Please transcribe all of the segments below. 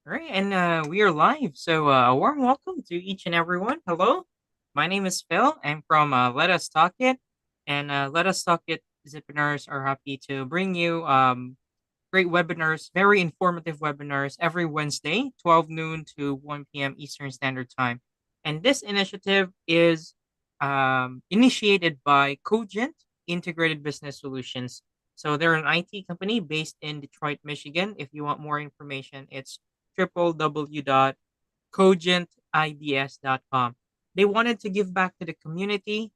All right, and we are live. So a warm welcome to each and everyone. Hello, my name is Phil. I'm from Let Us Talk It, and Let Us Talk It Zipinars are happy to bring you great webinars, very informative webinars every Wednesday, 12 noon to 1 p.m. Eastern Standard Time. And this initiative is initiated by Cogent Integrated Business Solutions. So they're an IT company based in Detroit, Michigan. If you want more information, it's www.cogentids.com. They wanted to give back to the community,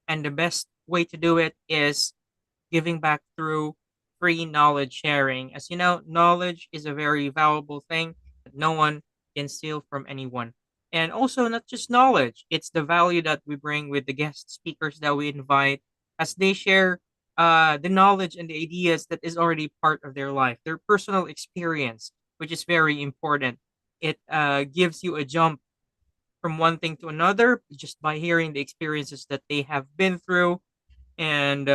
and the best way to do it is giving back through free knowledge sharing. As you know, knowledge is a very valuable thing that no one can steal from anyone. And also, not just knowledge, it's the value that we bring with the guest speakers that we invite as they share the knowledge and the ideas that is already part of their life, their personal experience, which is very important. It gives you a jump from one thing to another just by hearing the experiences that they have been through, and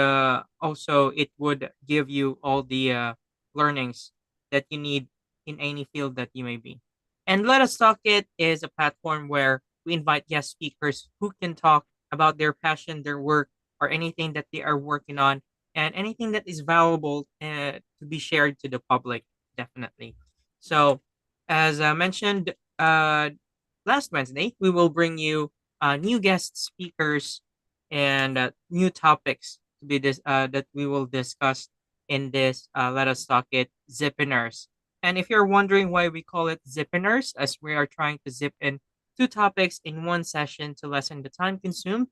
also it would give you all the learnings that you need in any field that you may be. And Let Us Talk It is a platform where we invite guest speakers who can talk about their passion, their work, or anything that they are working on, and anything that is valuable to be shared to the public, definitely. So, as I mentioned last Wednesday, we will bring you new guest speakers and new topics to be that we will discuss in this Let Us Talk It Zipinars. And if you're wondering why we call it Zipinars, as we are trying to zip in two topics in one session to lessen the time consumed,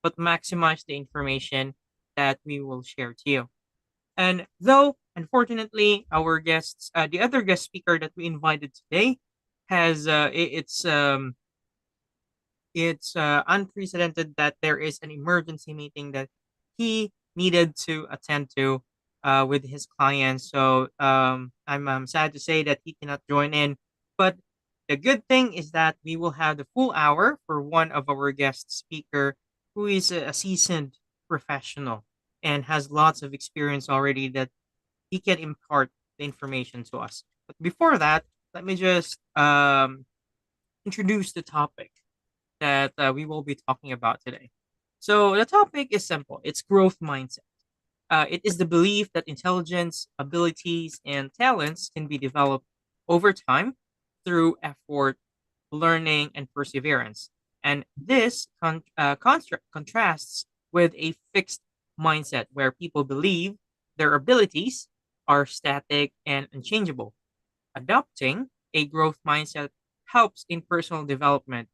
but maximize the information that we will share to you. And though, unfortunately, our guests, the other guest speaker that we invited today, has it's unprecedented that there is an emergency meeting that he needed to attend to with his clients. So I'm sad to say that he cannot join in. But the good thing is that we will have the full hour for one of our guest speaker who is a seasoned professional and has lots of experience already that he can impart the information to us. But before that, let me just introduce the topic that we will be talking about today. So the topic is simple. It's growth mindset. It is the belief that intelligence, abilities, and talents can be developed over time through effort, learning, and perseverance. And this contrasts with a fixed mindset where people believe their abilities are static and unchangeable. Adopting a growth mindset helps in personal development,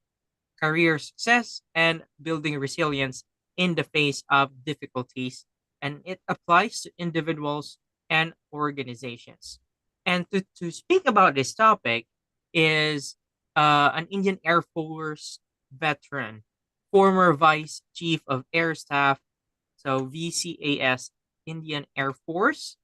career success, and building resilience in the face of difficulties. And it applies to individuals and organizations. And to speak about this topic is an Indian Air Force veteran, former Vice Chief of Air Staff, so VCAS, Indian Air Force,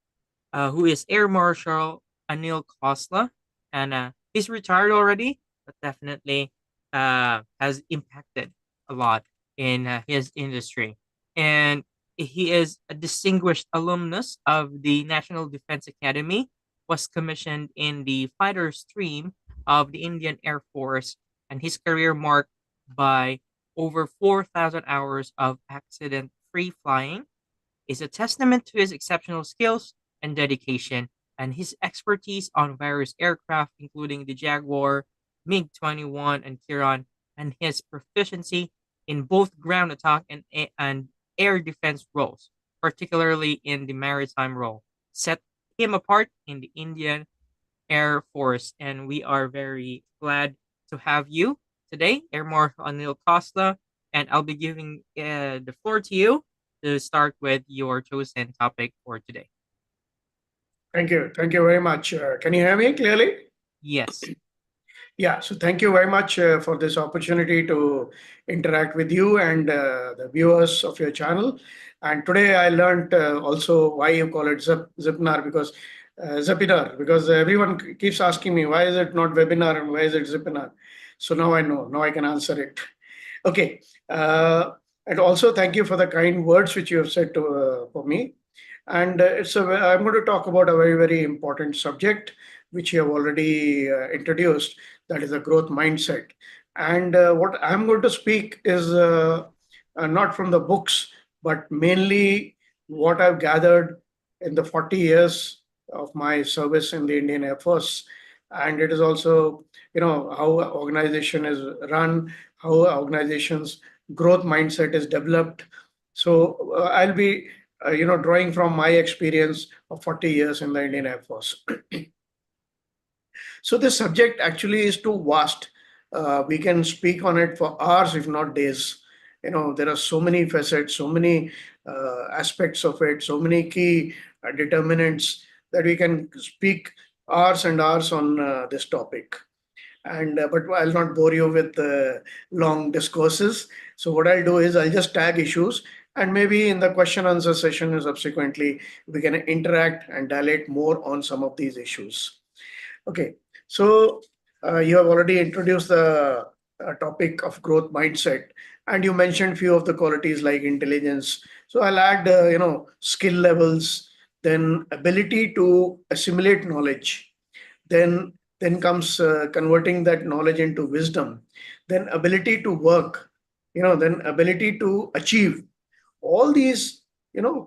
who is Air Marshal Anil Khosla. And he's retired already, but definitely has impacted a lot in his industry. And he is a distinguished alumnus of the National Defense Academy, was commissioned in the fighter stream of the Indian Air Force, and his career marked by over 4,000 hours of accident free flying is a testament to his exceptional skills and dedication, and his expertise on various aircraft, including the Jaguar, MiG 21, and Kiran, and his proficiency in both ground attack and air defense roles, particularly in the maritime role, set him apart in the Indian Air Force. And we are very glad to have you today, Air Marshal Anil Costa. And I'll be giving the floor to you to start with your chosen topic for today. Thank you. Thank you very much. Can you hear me clearly? Yes. Yeah, so thank you very much for this opportunity to interact with you and the viewers of your channel. And today I learned also why you call it Zipinar because Zipinar, because everyone keeps asking me why is it not webinar and why is it Zipinar. So now I know. Now I can answer it. Okay. And also thank you for the kind words which you have said to for me. And I'm going to talk about a very, very important subject, which you have already introduced, that is a growth mindset. And what I'm going to speak is not from the books, but mainly what I've gathered in the 40 years of my service in the Indian Air Force. And it is also, how an organization is run, how an organization's growth mindset is developed. So I'll be drawing from my experience of 40 years in the Indian Air Force. So this subject actually is too vast. We can speak on it for hours, if not days. There are so many facets, so many aspects of it, so many key determinants that we can speak hours and hours on this topic. And but I'll not bore you with long discourses. So what I'll do is I'll just tag issues, and maybe in the question answer session subsequently we can interact and dilate more on some of these issues. Okay, so you have already introduced the topic of growth mindset, and you mentioned few of the qualities like intelligence. So I'll add, skill levels, then ability to assimilate knowledge, then comes converting that knowledge into wisdom, then ability to work, then ability to achieve. All these,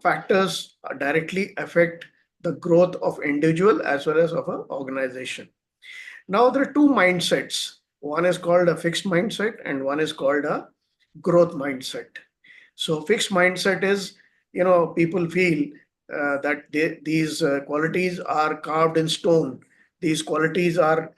factors directly affect the growth of individual as well as of an organization. Now there are two mindsets. One is called a fixed mindset and one is called a growth mindset. So fixed mindset is, people feel that these qualities are carved in stone. These qualities are,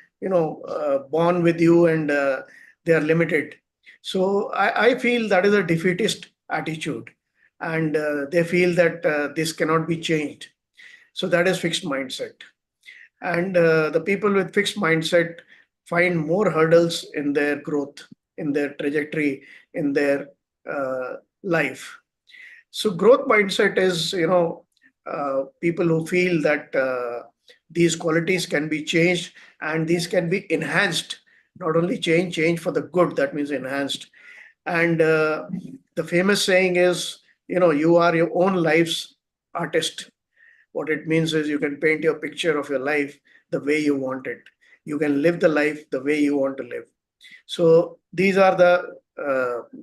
born with you, and they are limited. So I feel that is a defeatist attitude, and they feel that this cannot be changed. So that is fixed mindset. And the people with fixed mindset find more hurdles in their growth, in their trajectory, in their life. So growth mindset is, people who feel that these qualities can be changed and these can be enhanced. Not only change for the good, that means enhanced. And the famous saying is, you are your own life's artist. What it means is you can paint your picture of your life the way you want it. You can live the life the way you want to live. So these are the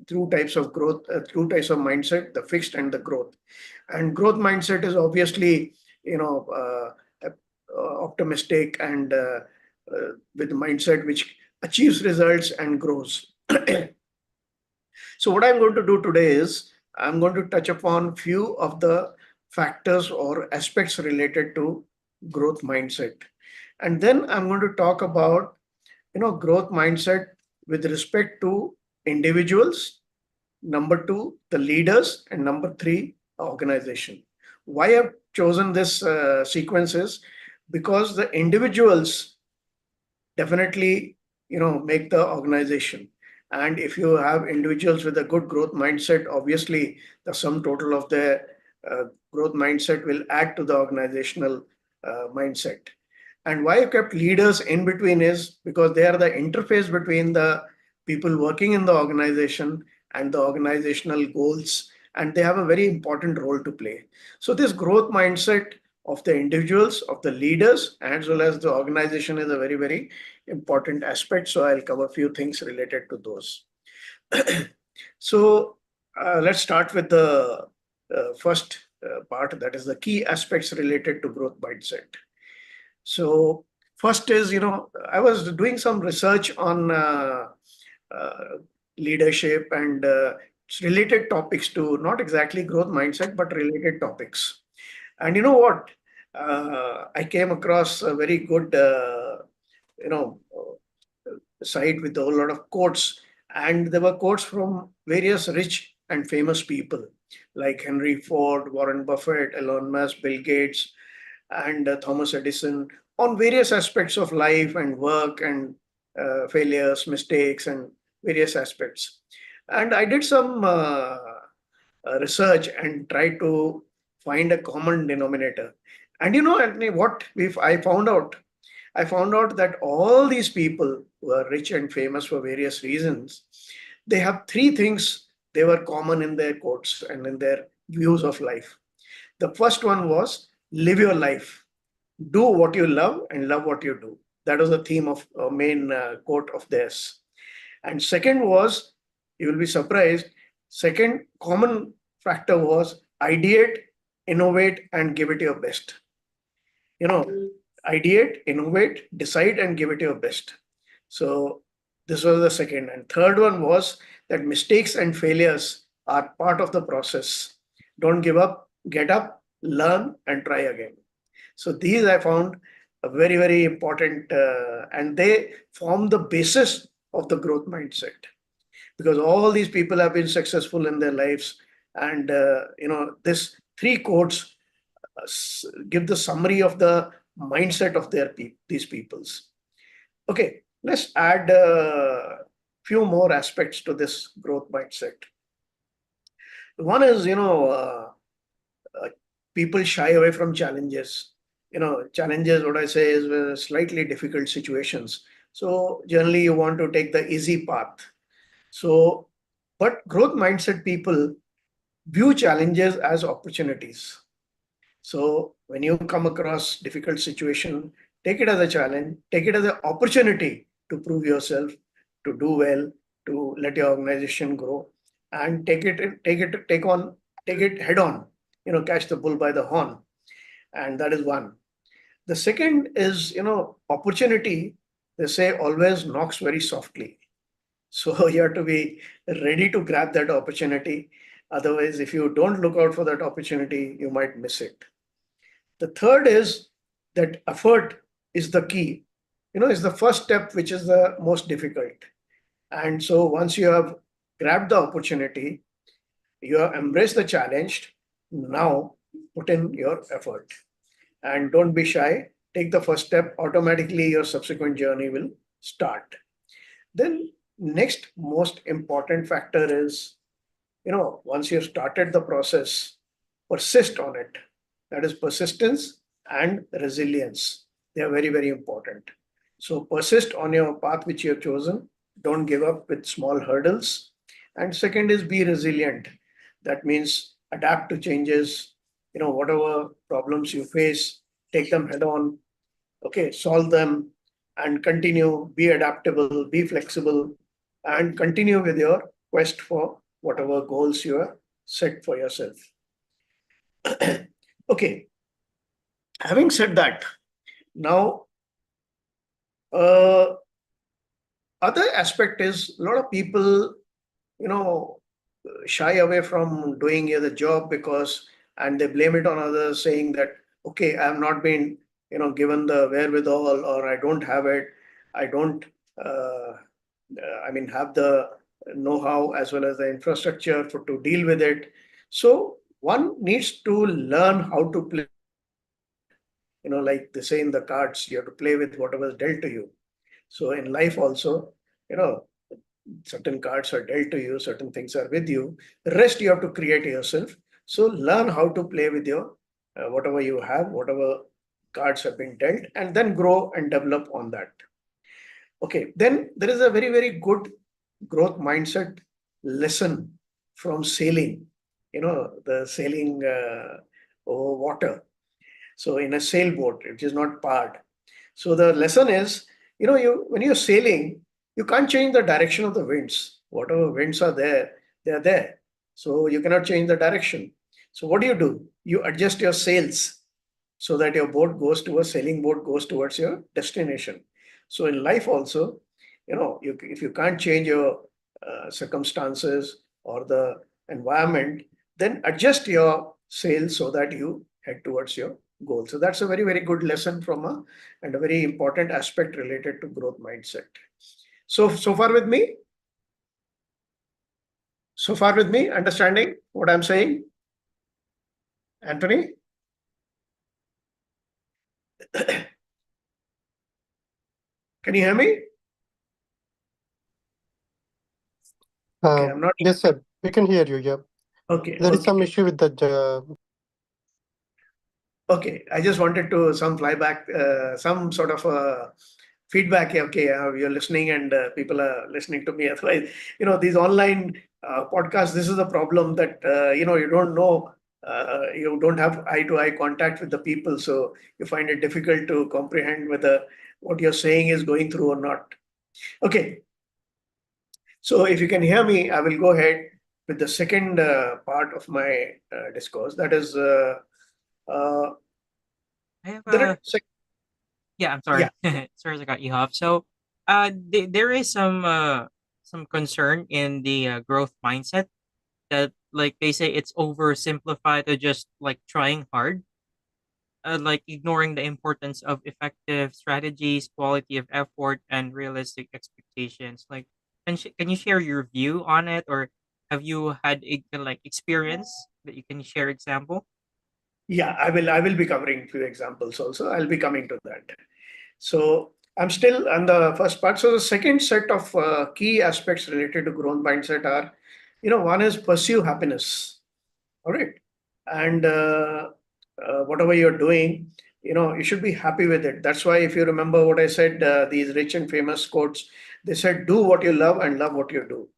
two types of growth, two types of mindset: the fixed and the growth. And growth mindset is obviously, optimistic and with mindset which achieves results and grows. So what I'm going to do today is I'm going to touch upon few of the factors or aspects related to growth mindset. And then I'm going to talk about, growth mindset with respect to individuals, number two, the leaders, and number three, organization. Why I've chosen this sequence is because the individuals definitely, make the organization. And if you have individuals with a good growth mindset, obviously the sum total of their growth mindset will add to the organizational mindset. And why I kept leaders in between is because they are the interface between the people working in the organization and the organizational goals, and they have a very important role to play. So this growth mindset of the individuals, of the leaders, as well as the organization is a very, very important aspect. So I'll cover a few things related to those. So let's start with the first part, that is the key aspects related to growth mindset. So first is, I was doing some research on uh, leadership and related topics to not exactly growth mindset, but related topics. And you know what? I came across a very good, you know, site with a whole lot of quotes, and there were quotes from various rich and famous people like Henry Ford, Warren Buffett, Elon Musk, Bill Gates, and Thomas Edison on various aspects of life and work and failures, mistakes, and various aspects. And I did some research and tried to find a common denominator. And Anthony, what if I found out? I found out that all these people who are rich and famous for various reasons, they have three things they were common in their quotes and in their views of life. The first one was live your life, do what you love and love what you do. That was the theme of main quote of theirs. And second was, you will be surprised, second common factor was ideate, innovate, and give it your best. You know, ideate, innovate, decide, and give it your best. So this was the second. And third one was that mistakes and failures are part of the process. Don't give up, get up, learn, and try again. So these I found a very, very important, and they form the basis of the growth mindset, because all these people have been successful in their lives. And this three quotes give the summary of the mindset of these peoples. Okay, let's add a few more aspects to this growth mindset. One is, uh, people shy away from challenges. Challenges, what I say is slightly difficult situations. So generally, you want to take the easy path. So, but growth mindset people view challenges as opportunities. So when you come across difficult situation, take it as a challenge, take it as an opportunity to prove yourself, to do well, to let your organization grow, and take it head on. Catch the bull by the horn, and that is one. The second is, opportunity. They say always knocks very softly. So you have to be ready to grab that opportunity. Otherwise, if you don't look out for that opportunity, you might miss it. The third is that effort is the key. Is the first step, which is the most difficult. And so once you have grabbed the opportunity, you have embraced the challenge, now put in your effort. And don't be shy. Take the first step. Automatically, your subsequent journey will start. Then, next most important factor is, once you've started the process, persist on it. That is persistence and resilience. They are very, very important. So persist on your path which you have chosen. Don't give up with small hurdles. And second is be resilient. That means adapt to changes. Whatever problems you face, take them head on. Okay, solve them and continue. Be adaptable, be flexible, and continue with your quest for whatever goals you have set for yourself. Okay, having said that, now uh, other aspect is a lot of people, you know, shy away from doing the job because, and they blame it on others, saying that okay, I have not been, given the wherewithal, or I don't have it, I don't, I mean, have the know-how as well as the infrastructure for to deal with it. So one needs to learn how to play the hand. Like they say in the cards, you have to play with whatever is dealt to you. So in life also, you know, certain cards are dealt to you, certain things are with you. The rest you have to create yourself. So learn how to play with your whatever you have, whatever cards have been dealt, and then grow and develop on that. Okay, then there is a very, very good growth mindset lesson from sailing. The sailing over water. So in a sailboat, it is not powered. So the lesson is, you when you're sailing, you can't change the direction of the winds. Whatever winds are there, they are there. So you cannot change the direction. So what do? You adjust your sails so that your boat goes to a sailing boat goes towards your destination. So in life also, if you can't change your circumstances or the environment, then adjust your sails so that you head towards your goal. So that's a very, very good lesson from and a very important aspect related to growth mindset. So far with me? So far with me, understanding what I'm saying? Anthony? Can you hear me? Okay, I'm not. Yes, sir. We can hear you. Yeah. Okay, There is okay. some issue with the. Okay, I just wanted to some flyback, some sort of feedback. Okay, you're listening and people are listening to me. Otherwise, these online podcasts, this is the problem that, you don't know You don't have eye to eye contact with the people, so you find it difficult to comprehend whether what you're saying is going through or not. Okay, so if you can hear me, I will go ahead with the second part of my discourse. That is, uh, I have there a are yeah. I'm yeah. sorry. Sorry, I got you off. So, there is some concern in the growth mindset that like they say it's oversimplified to just like trying hard, like ignoring the importance of effective strategies, quality of effort, and realistic expectations. Like, can you share your view on it, or have you had a like experience that you can share example? Yeah, I will be covering few examples also. I'll be coming to that. So I'm still on the first part. So the second set of key aspects related to growth mindset are, one is pursue happiness. All right. And whatever you're doing, you should be happy with it. That's why, if you remember what I said, these rich and famous quotes, they said, do what you love and love what you do.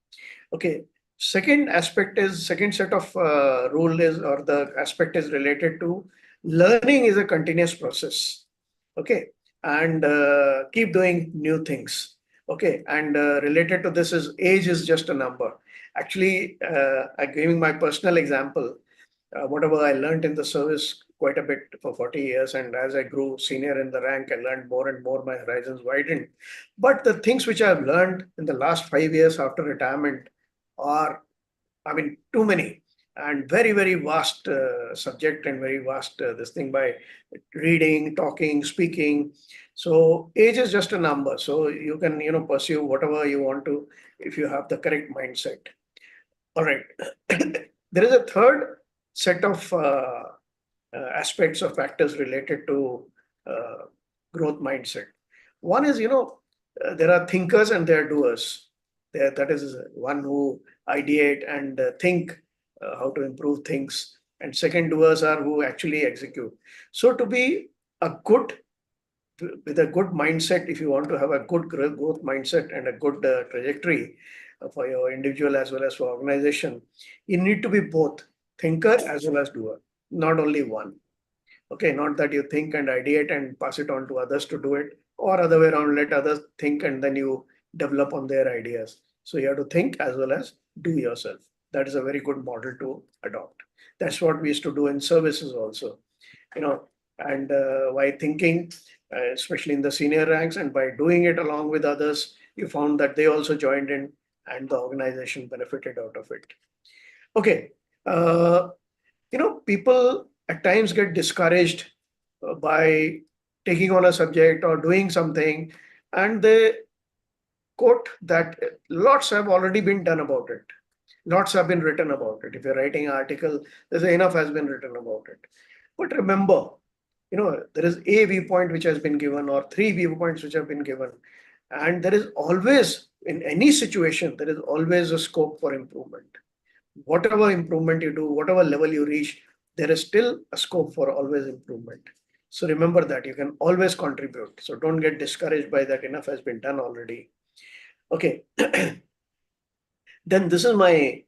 Okay. Second set of rule is, or the aspect is related to learning is a continuous process. Okay. And keep doing new things. Okay. And related to this is age is just a number. Actually, I'm giving my personal example. Whatever I learned in the service quite a bit for 40 years. And as I grew senior in the rank, I learned more and more, my horizons widened. But the things which I've learned in the last 5 years after retirement are, I mean, too many and very, very vast subject and very vast this thing by reading, talking, speaking. So age is just a number. So you can, pursue whatever you want to if you have the correct mindset. All right. There is a third set of aspects or factors related to uh, growth mindset. One is, there are thinkers and there are doers. That is one who ideate and think how to improve things. And second, doers are who actually execute. So to be a good with a good mindset, if you want to have a good growth mindset and a good trajectory for your individual as well as for organization, you need to be both thinker as well as doer, not only one. Okay, not that you think and ideate and pass it on to others to do it, or other way around, let others think and then you develop on their ideas. So you have to think as well as do yourself. That is a very good model to adopt. That's what we used to do in services also, you know, and by thinking, especially in the senior ranks, and by doing it along with others, you found that they also joined in and the organization benefited out of it. Okay. Uh, People at times get discouraged by taking on a subject or doing something, and they quote that lots have already been done about it. Lots have been written about it. If you're writing an article, there's enough has been written about it. But remember, there is a viewpoint which has been given or three viewpoints which have been given. And there is always, in any situation, there is always a scope for improvement. Whatever improvement you do, whatever level you reach, there is still a scope for always improvement. So remember that you can always contribute. So don't get discouraged by that. Enough has been done already. Okay. Then this is my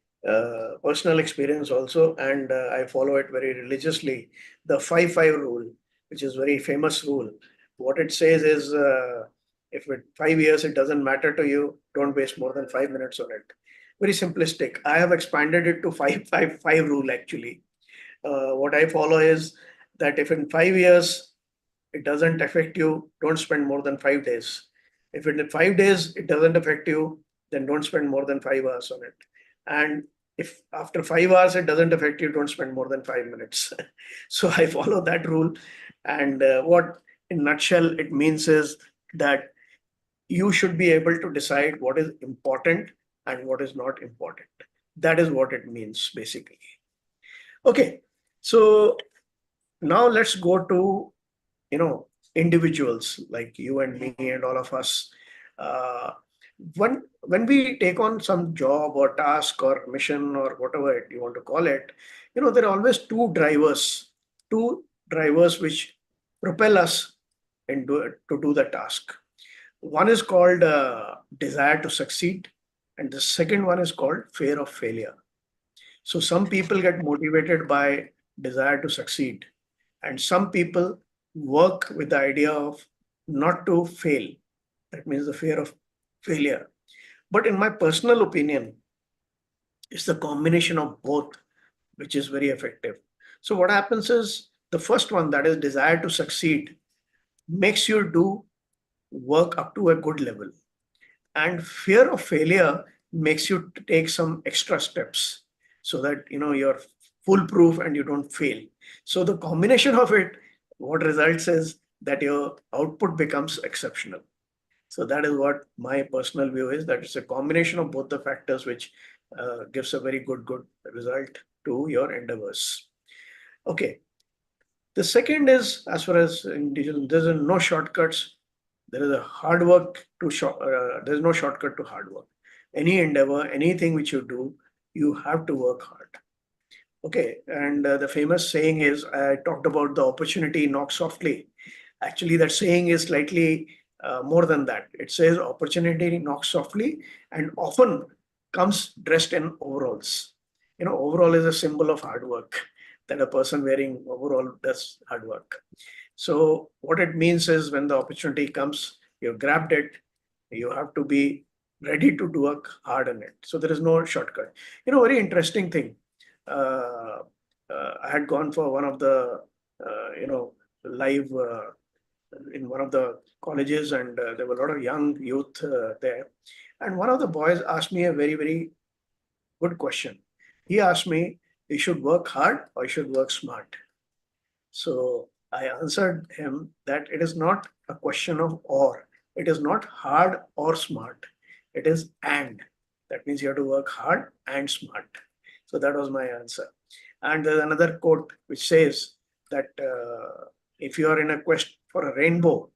personal experience also, and I follow it very religiously. The 5-5 rule, which is very famous rule. What it says is, if in 5 years it doesn't matter to you, don't waste more than 5 minutes on it. Very simplistic. I have expanded it to 5-5-5 rule actually. What I follow is that if in 5 years it doesn't affect you, don't spend more than 5 days. If in 5 days it doesn't affect you, then don't spend more than 5 hours on it. And if after 5 hours it doesn't affect you, don't spend more than 5 minutes. So I follow that rule. And what in nutshell it means is that you should be able to decide what is important and what is not important. That is what it means basically. Okay, so now let's go to individuals like you and me and all of us. uh, when we take on some job or task or mission or whatever you want to call it, there are always two drivers which propel us to do the task. One is called desire to succeed, and the second one is called fear of failure. So some people get motivated by desire to succeed. And some people work with the idea of not to fail. That means the fear of failure. But in my personal opinion, it's the combination of both which is very effective. So what happens is the first one, that is desire to succeed, makes you do work up to a good level. And fear of failure makes you take some extra steps so that you're foolproof and you don't fail. So the combination of it, what results is that your output becomes exceptional. So that is what my personal view is, that it's a combination of both the factors which gives a very good result to your endeavors. Okay. The second is, as far as in digital, there's no shortcuts. There is a hard work to there's no shortcut to hard work. Any endeavor, anything which you do, you have to work hard. Okay, and the famous saying is, I talked about the opportunity knock softly. Actually, that saying is slightly more than that. It says opportunity knocks softly and often comes dressed in overalls. Overall is a symbol of hard work, that a person wearing overall does hard work. So what it means is when the opportunity comes, you've grabbed it, you have to be ready to work hard on it. So there is no shortcut. Very interesting thing. Uh, I had gone for one of the, live in one of the colleges, and there were a lot of young youth there. And one of the boys asked me a very good question. He asked me, you should work hard or you should work smart. So I answered him that it is not a question of or. It is not hard or smart. It is and. That means you have to work hard and smart. So that was my answer. And there's another quote which says that if you are in a quest for a rainbow,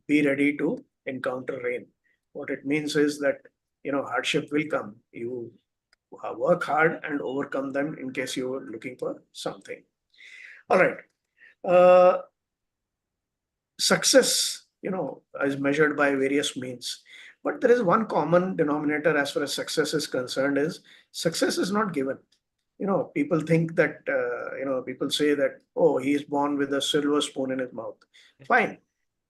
be ready to encounter rain. What it means is that hardship will come. You work hard and overcome them in case you are looking for something. All right. Uh, Success, is measured by various means. But there is one common denominator as far as success is concerned is success is not given. People think that, people say that, oh, he is born with a silver spoon in his mouth. Fine.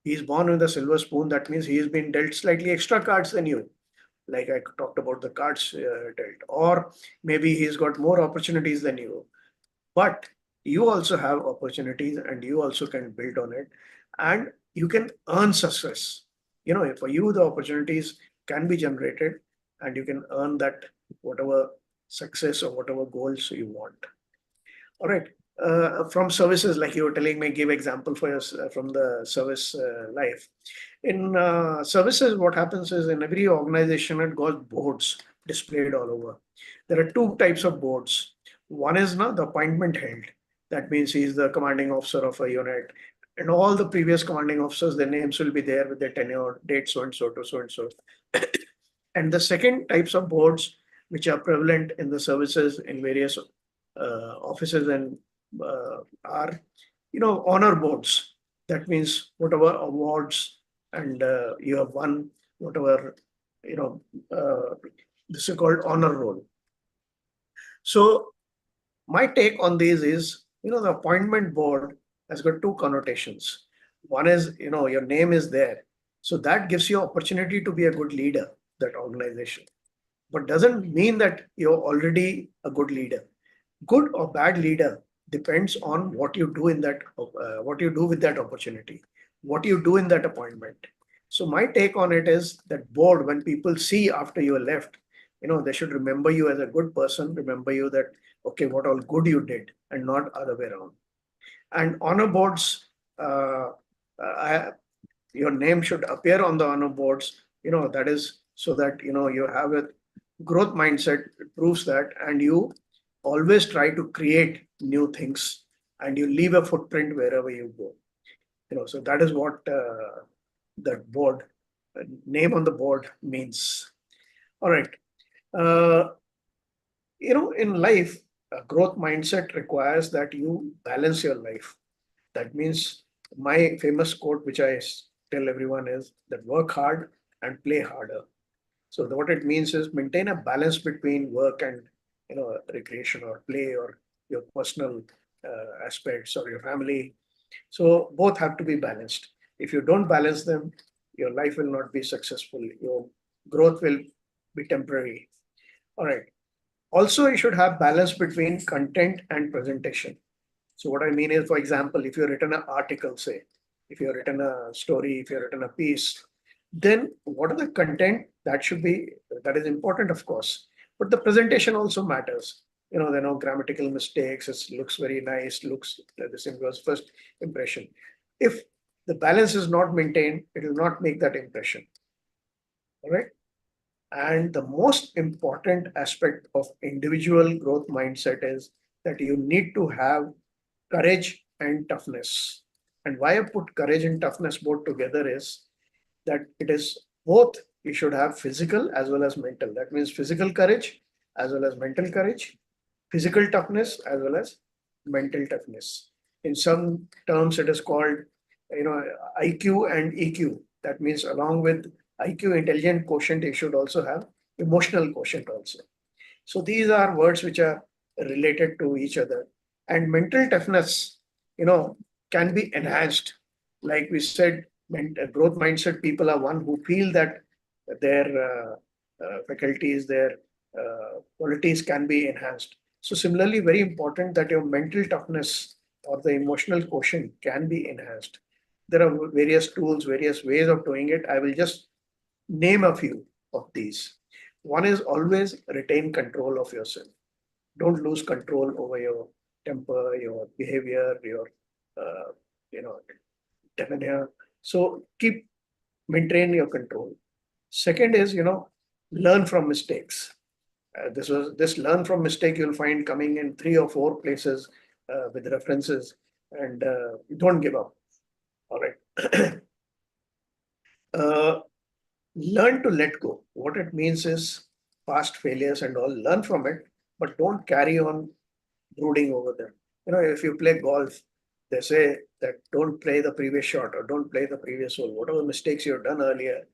He's born with a silver spoon. That means he has been dealt slightly extra cards than you. Like I talked about the cards dealt. Or maybe he's got more opportunities than you, but you also have opportunities and you also can build on it, and you can earn success. For you the opportunities can be generated and you can earn that, whatever success or whatever goals you want. All right. From services, like you were telling me, give example for your from the service life. In services, what happens is in every organization it got boards displayed all over. There are two types of boards. One is now the appointment held. That means he is the commanding officer of a unit, and all the previous commanding officers, their names will be there with their tenure, date so and so to so and so. And the second types of boards which are prevalent in the services in various offices and are, honor boards. That means whatever awards and you have won, whatever, you know, this is called honor roll. So my take on these is, the appointment board has got two connotations. One is, your name is there. So that gives you opportunity to be a good leader, that organization. But doesn't mean that you're already a good leader. Good or bad leader depends on what you do in that, what you do with that opportunity, what you do in that appointment. So my take on it is that board, when people see after you are left, they should remember you as a good person, remember you that, okay, what all good you did, and not other way around. And honor boards, I, your name should appear on the honor boards. That is so that you have a growth mindset. It proves that, and you always try to create new things, and you leave a footprint wherever you go. So that is what that board, name on the board means. All right. uh, in life, a growth mindset requires that you balance your life. That means my famous quote, which I tell everyone, is that work hard and play harder. So what it means is maintain a balance between work and recreation or play or your personal aspects or your family. So both have to be balanced. If you don't balance them, your life will not be successful. Your growth will be temporary. All right. Also, you should have balance between content and presentation. So what I mean is, for example, if you've written an article, say, if you've written a story, if you've written a piece, then what are the content that should be, that is important, of course, but the presentation also matters. There are no grammatical mistakes. It looks very nice. Looks the same goes first impression. If the balance is not maintained, it will not make that impression. All right. And the most important aspect of individual growth mindset is that you need to have courage and toughness. And why I put courage and toughness both together is that it is both, you should have physical as well as mental. That means physical courage as well as mental courage, physical toughness as well as mental toughness. In some terms, it is called, you know, IQ and EQ. That means along with IQ, intelligent quotient, you should also have emotional quotient also. So these are words which are related to each other. And mental toughness, you know, can be enhanced. Like we said, growth mindset people are one who feel that their faculties, their qualities can be enhanced. So similarly, very important that your mental toughness or the emotional quotient can be enhanced. There are various tools, various ways of doing it. I will just name a few of these. One is always retain control of yourself. Don't lose control over your temper, your behavior, your uh, you know demeanor. So keep maintain your control. Second is, learn from mistakes. This learn from mistake you'll find coming in three or four places with references, and don't give up. All right. uh, Learn to let go. What it means is past failures and all, learn from it, but don't carry on brooding over them. If you play golf, they say that don't play the previous shot or don't play the previous hole. Whatever mistakes you've done earlier,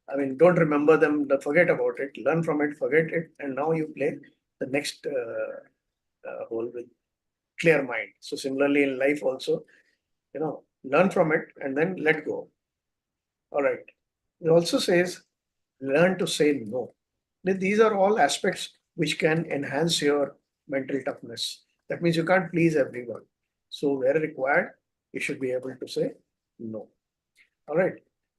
I mean, don't remember them, forget about it, learn from it, forget it, and now you play the next hole with clear mind. So similarly in life also, learn from it and then let go. All right. It also says learn to say no. These are all aspects which can enhance your mental toughness. That means you can't please everyone. So, where required, you should be able to say no. All right.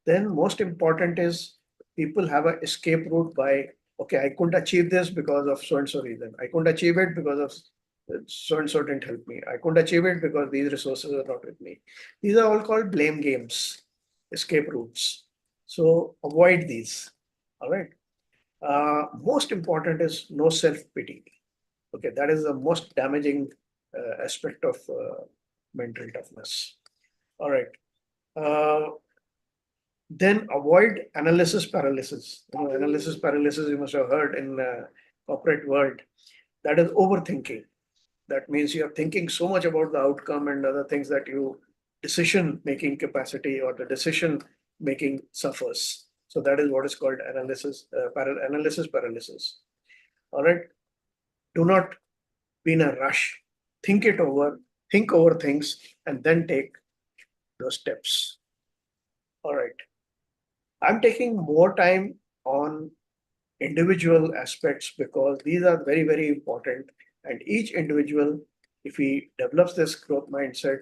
Then, most important is people have an escape route by, okay, I couldn't achieve this because of so and so reason. I couldn't achieve it because of so and so didn't help me. I couldn't achieve it because these resources are not with me. These are all called blame games, escape routes. So, avoid these. All right. Most important is no self pity. Okay, that is the most damaging aspect of mental toughness. All right. Uh, then avoid analysis paralysis. Analysis paralysis you must have heard in the corporate world. That is overthinking. That means you are thinking so much about the outcome and other things that you decision making capacity or the decision making suffers. So that is what is called analysis paralysis. All right. Do not be in a rush. Think it over, think over things, and then take those steps. All right. I'm taking more time on individual aspects because these are very, very important. And each individual, if he develops this growth mindset,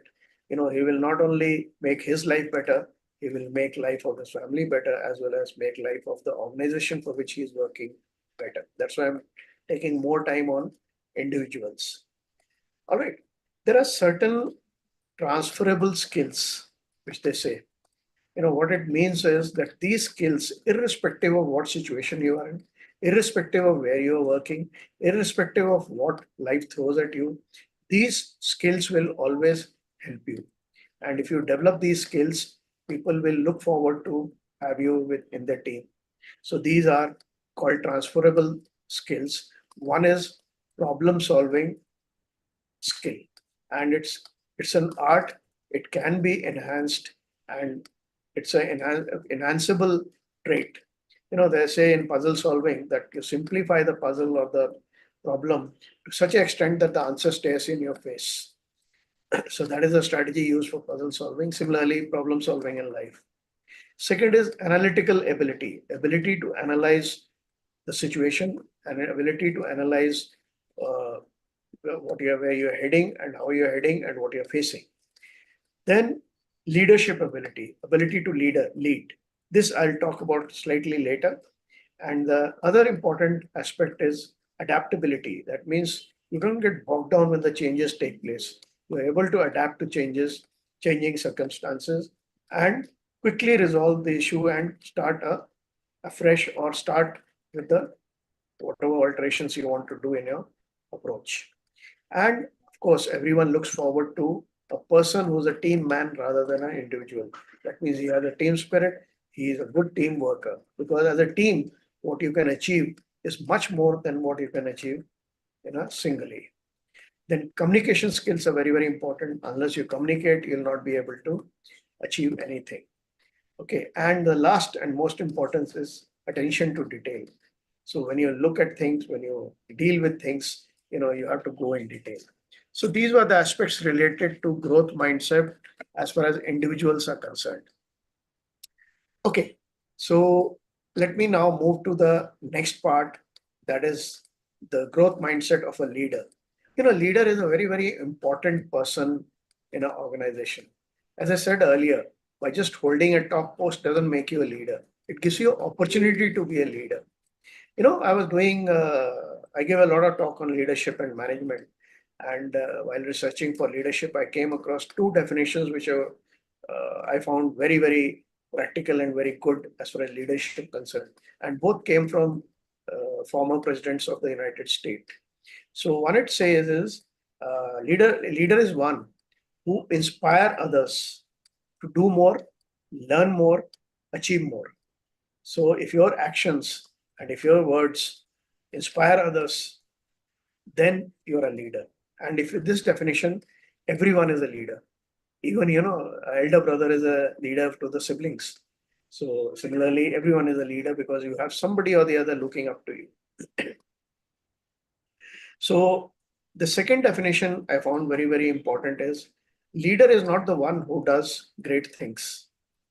he will not only make his life better, he will make life of his family better as well as make life of the organization for which he is working better. That's why I'm taking more time on individuals. All right. There are certain transferable skills, which they say. What it means is that these skills, irrespective of what situation you are in, irrespective of where you are working, irrespective of what life throws at you, these skills will always help you. And if you develop these skills, people will look forward to have you in their team. So these are called transferable skills. One is problem solving skill, and it's an art. It can be enhanced, and it's an enhanceable trait. They say in puzzle solving that you simplify the puzzle or the problem to such an extent that the answer stays in your face. So that is a strategy used for puzzle solving. Similarly, problem solving in life. Second is analytical ability, ability to analyze the situation and ability to analyze uh, where you're heading and how you're heading and what you're facing. Then leadership ability, ability to lead. This I'll talk about slightly later. And the other important aspect is adaptability. That means you don't get bogged down when the changes take place. You're able to adapt to changing circumstances, and quickly resolve the issue and start afresh, or start with the whatever alterations you want to do in your approach. And of course, everyone looks forward to a person who's a team man rather than an individual. That means he has a team spirit, he is a good team worker. Because as a team, what you can achieve is much more than what you can achieve in a singly. Then communication skills are very, very important. Unless you communicate, you'll not be able to achieve anything. Okay, and the last and most important is attention to detail. So when you look at things, when you deal with things, you have to go in detail. So these were the aspects related to growth mindset as far as individuals are concerned. Okay, so let me now move to the next part, that is the growth mindset of a leader. Leader is a very, very important person in an organization. As I said earlier, by just holding a top post doesn't make you a leader. It gives you opportunity to be a leader. I gave a lot of talk on leadership and management. And while researching for leadership, I came across two definitions which I found very, very practical and very good as far as leadership concerned. And both came from former presidents of the United States. So one it says is leader is one who inspire others to do more, learn more, achieve more. So if your actions and if your words inspire others, then you're a leader. And if with this definition, everyone is a leader. Even elder brother is a leader to the siblings. So similarly, everyone is a leader because you have somebody or the other looking up to you. So the second definition I found very, very important is leader is not the one who does great things.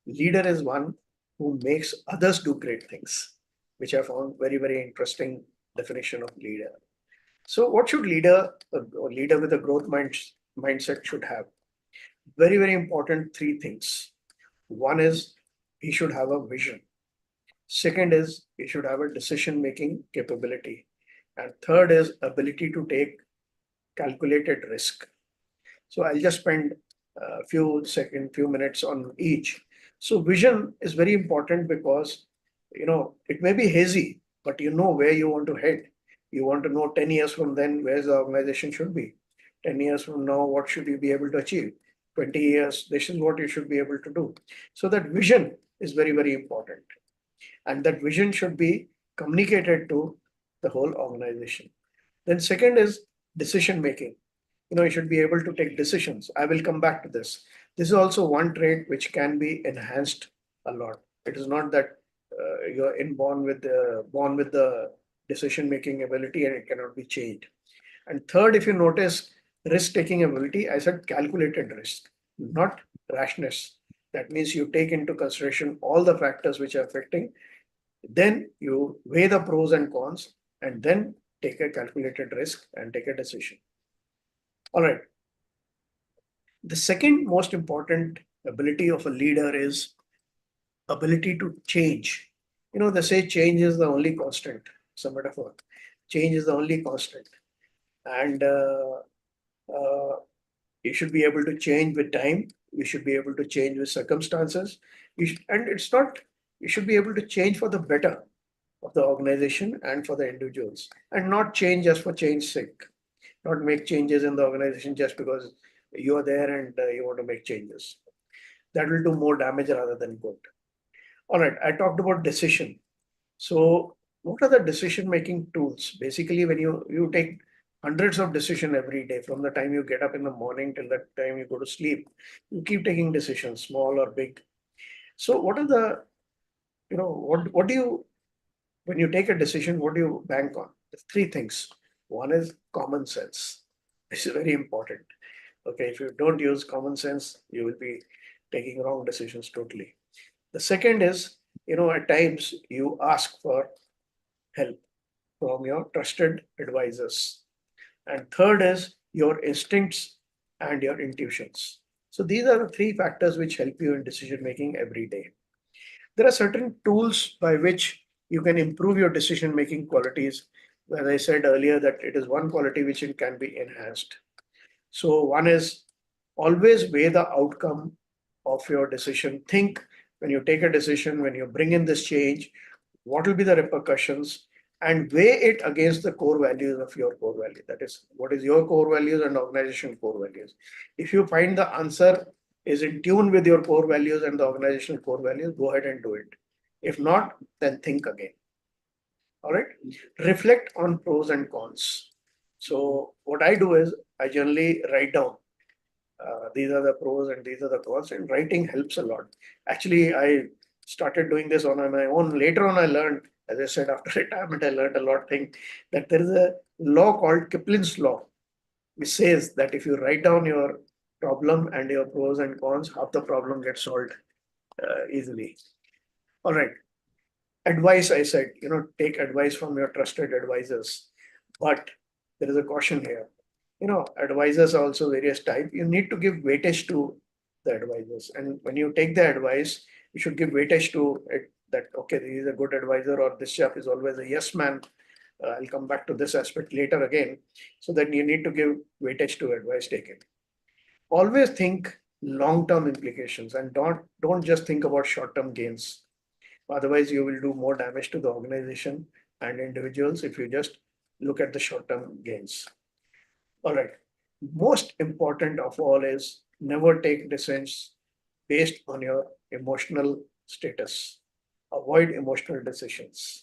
Leader is one who makes others do great things, which I found very, very interesting definition of leader. So what should leader with a mindset should have? Very, very important three things. One is he should have a vision. Second is he should have a decision making capability. And third is ability to take calculated risk. So I'll just spend a few minutes on each. So vision is very important because it may be hazy, but you know where you want to head. You want to know 10 years from then where the organization should be. 10 years from now, what should you be able to achieve? 20 years, this is what you should be able to do. So that vision is very, very important. And that vision should be communicated to the whole organization. Then second is decision making. You should be able to take decisions. I will come back to this. This is also one trait which can be enhanced a lot. It is not that you're born with the decision making ability and it cannot be changed. And third, if you notice risk taking ability, I said calculated risk, not rashness. That means you take into consideration all the factors which are affecting, then you weigh the pros and cons, and then take a calculated risk and take a decision. All right. The second most important ability of a leader is ability to change. They say change is the only constant. It's a metaphor. Change is the only constant. And uh, you should be able to change with time. You should be able to change with circumstances. And it's not, you should be able to change for the better of the organization and for the individuals, and not change just for change's sake. Not make changes in the organization just because you are there and you want to make changes. That will do more damage rather than good. All right, I talked about decision. So, what are the decision making tools? Basically, when you take hundreds of decisions every day, from the time you get up in the morning till the time you go to sleep, you keep taking decisions, small or big. So, what are the what do you when you take a decision? What do you bank on? There's three things. One is common sense. This is very important. Okay, if you don't use common sense, you will be taking wrong decisions totally. The second is, at times you ask for help from your trusted advisors. And third is your instincts and your intuitions. So these are the three factors which help you in decision making every day. There are certain tools by which you can improve your decision making qualities. As I said earlier, that it is one quality which it can be enhanced. So one is always weigh the outcome of your decision. Think when you take a decision, when you bring in this change, what will be the repercussions, and weigh it against the core values of your core value. That is, what is your core values and organization core values. If you find the answer is in tune with your core values and the organizational core values, go ahead and do it. If not, then think again. All right. Reflect on pros and cons. So what I do is I generally write down these are the pros and these are the cons, and writing helps a lot. Actually, I started doing this on my own. Later on, I learned, as I said, after retirement, I learned a lot thing that there is a law called Kipling's law, which says that if you write down your problem and your pros and cons, half the problem gets solved easily. All right. Advice, I said, take advice from your trusted advisors. But there is a caution here. Advisors are also various type. You need to give weightage to the advisors. And when you take the advice, you should give weightage to it that, okay, he is a good advisor or this chap is always a yes man. I'll come back to this aspect later again. So then you need to give weightage to advice taken. Always think long-term implications and don't just think about short-term gains. Otherwise, you will do more damage to the organization and individuals if you just look at the short-term gains. All right. Most important of all is never take decisions based on your emotional status. Avoid emotional decisions.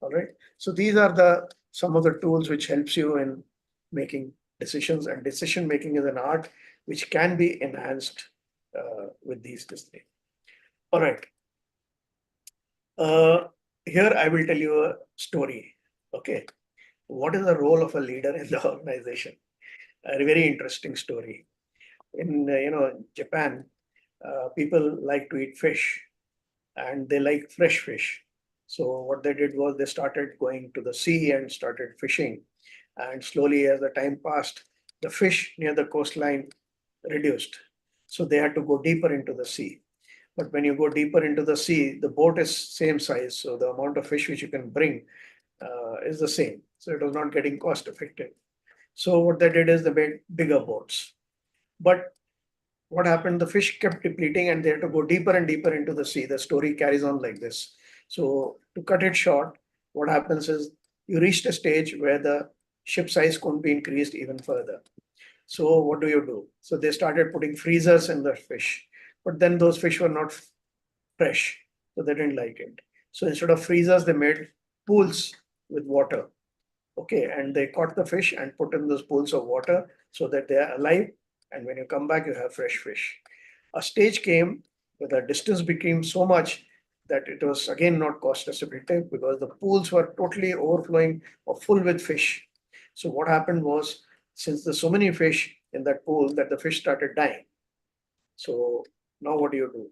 All right. So these are the some of the tools which helps you in making decisions, and decision making is an art which can be enhanced with these things. All right. Uh, Here I will tell you a story. Okay. What is the role of a leader in the organization? A very interesting story. In Japan, people like to eat fish, and they like fresh fish. So what they did was they started going to the sea and started fishing. And slowly, as the time passed, the fish near the coastline reduced. So they had to go deeper into the sea. But when you go deeper into the sea, the boat is same size. So the amount of fish which you can bring is the same. So it was not getting cost effective. So what they did is they made bigger boats. But what happened? The fish kept depleting and they had to go deeper and deeper into the sea. The story carries on like this. So to cut it short, what happens is you reached a stage where the ship size couldn't be increased even further. So what do you do? So they started putting freezers in the fish, but then those fish were not fresh, so they didn't like it. So instead of freezers, they made pools with water. Okay, and they caught the fish and put in those pools of water so that they are alive. And when you come back, you have fresh fish. A stage came where the distance became so much that it was again not cost effective because the pools were totally overflowing or full with fish. So what happened was, since there's so many fish in that pool, that the fish started dying. So now what do you do?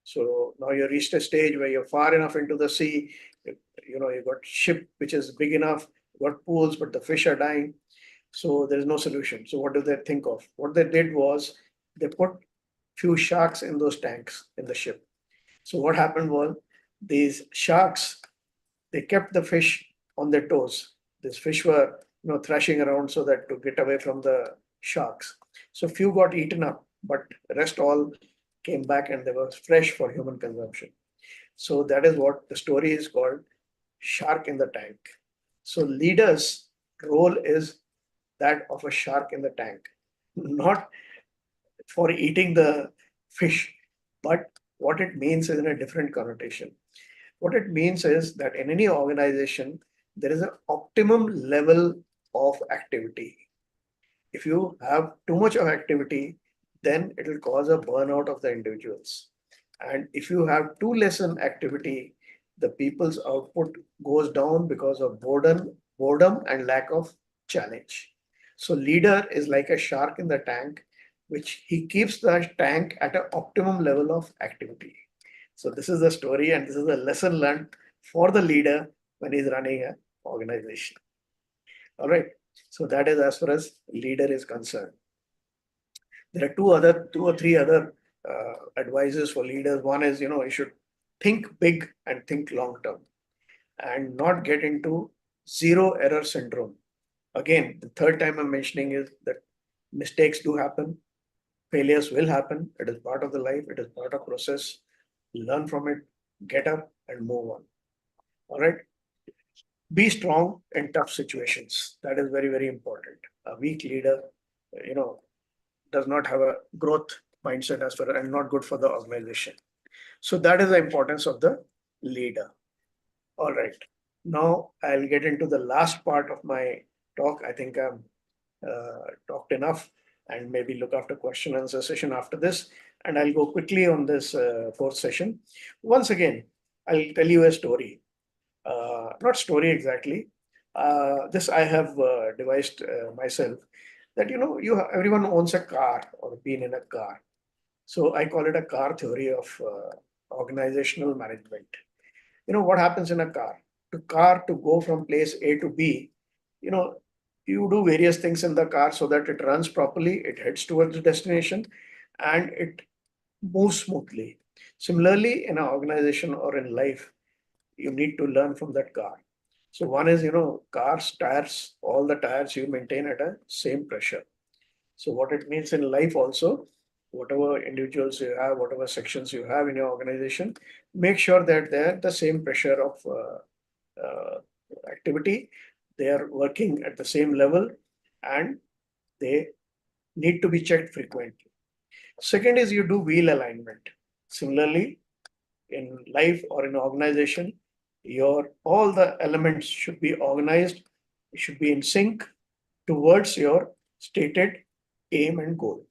So now you reached a stage where you're far enough into the sea. You got ship which is big enough, you got pools, but the fish are dying. So there is no solution. So what do they think of? What they did was they put few sharks in those tanks in the ship. So what happened was these sharks, they kept the fish on their toes. These fish were thrashing around so that to get away from the sharks. So few got eaten up, but rest all came back and they were fresh for human consumption. So that is what the story is called, shark in the tank. So leaders' role is that of a shark in the tank, not for eating the fish, but what it means is in a different connotation. What it means is that in any organization, there is an optimum level of activity. If you have too much of activity, then it will cause a burnout of the individuals. And if you have too less in activity, the people's output goes down because of boredom and lack of challenge. So leader is like a shark in the tank, which he keeps the tank at an optimum level of activity. So this is the story, and this is a lesson learned for the leader when he's running an organization. All right. So that is as far as leader is concerned. There are two or three other advices for leaders. One is, you should think big and think long term, and not get into zero error syndrome. Again, the third time I'm mentioning is that mistakes do happen, failures will happen. It is part of the life. It is part of process. Learn from it, get up and move on. All right. Be strong in tough situations. That is very, very important. A weak leader, you know, does not have a growth mindset as far and not good for the organization. So that is the importance of the leader. All right. Now I'll get into the last part of my talk. I think I'm talked enough, and maybe look after question and answer session after this. And I'll go quickly on this fourth session. Once again, I'll tell you a story. Not story exactly. This I have devised myself. That everyone owns a car or been in a car. So I call it a car theory of organizational management. What happens in a car? To go from place A to B, you know, you do various things in the car so that it runs properly, it heads towards the destination, and it moves smoothly. Similarly, in an organization or in life, you need to learn from that car. So one is, cars, tires, all the tires you maintain at a same pressure. So what it means in life also, whatever individuals you have, whatever sections you have in your organization, make sure that they're the same pressure of activity. They are working at the same level, and they need to be checked frequently. Second is you do wheel alignment. Similarly, in life or in organization, your all the elements should be organized, should be in sync towards your stated aim and goal.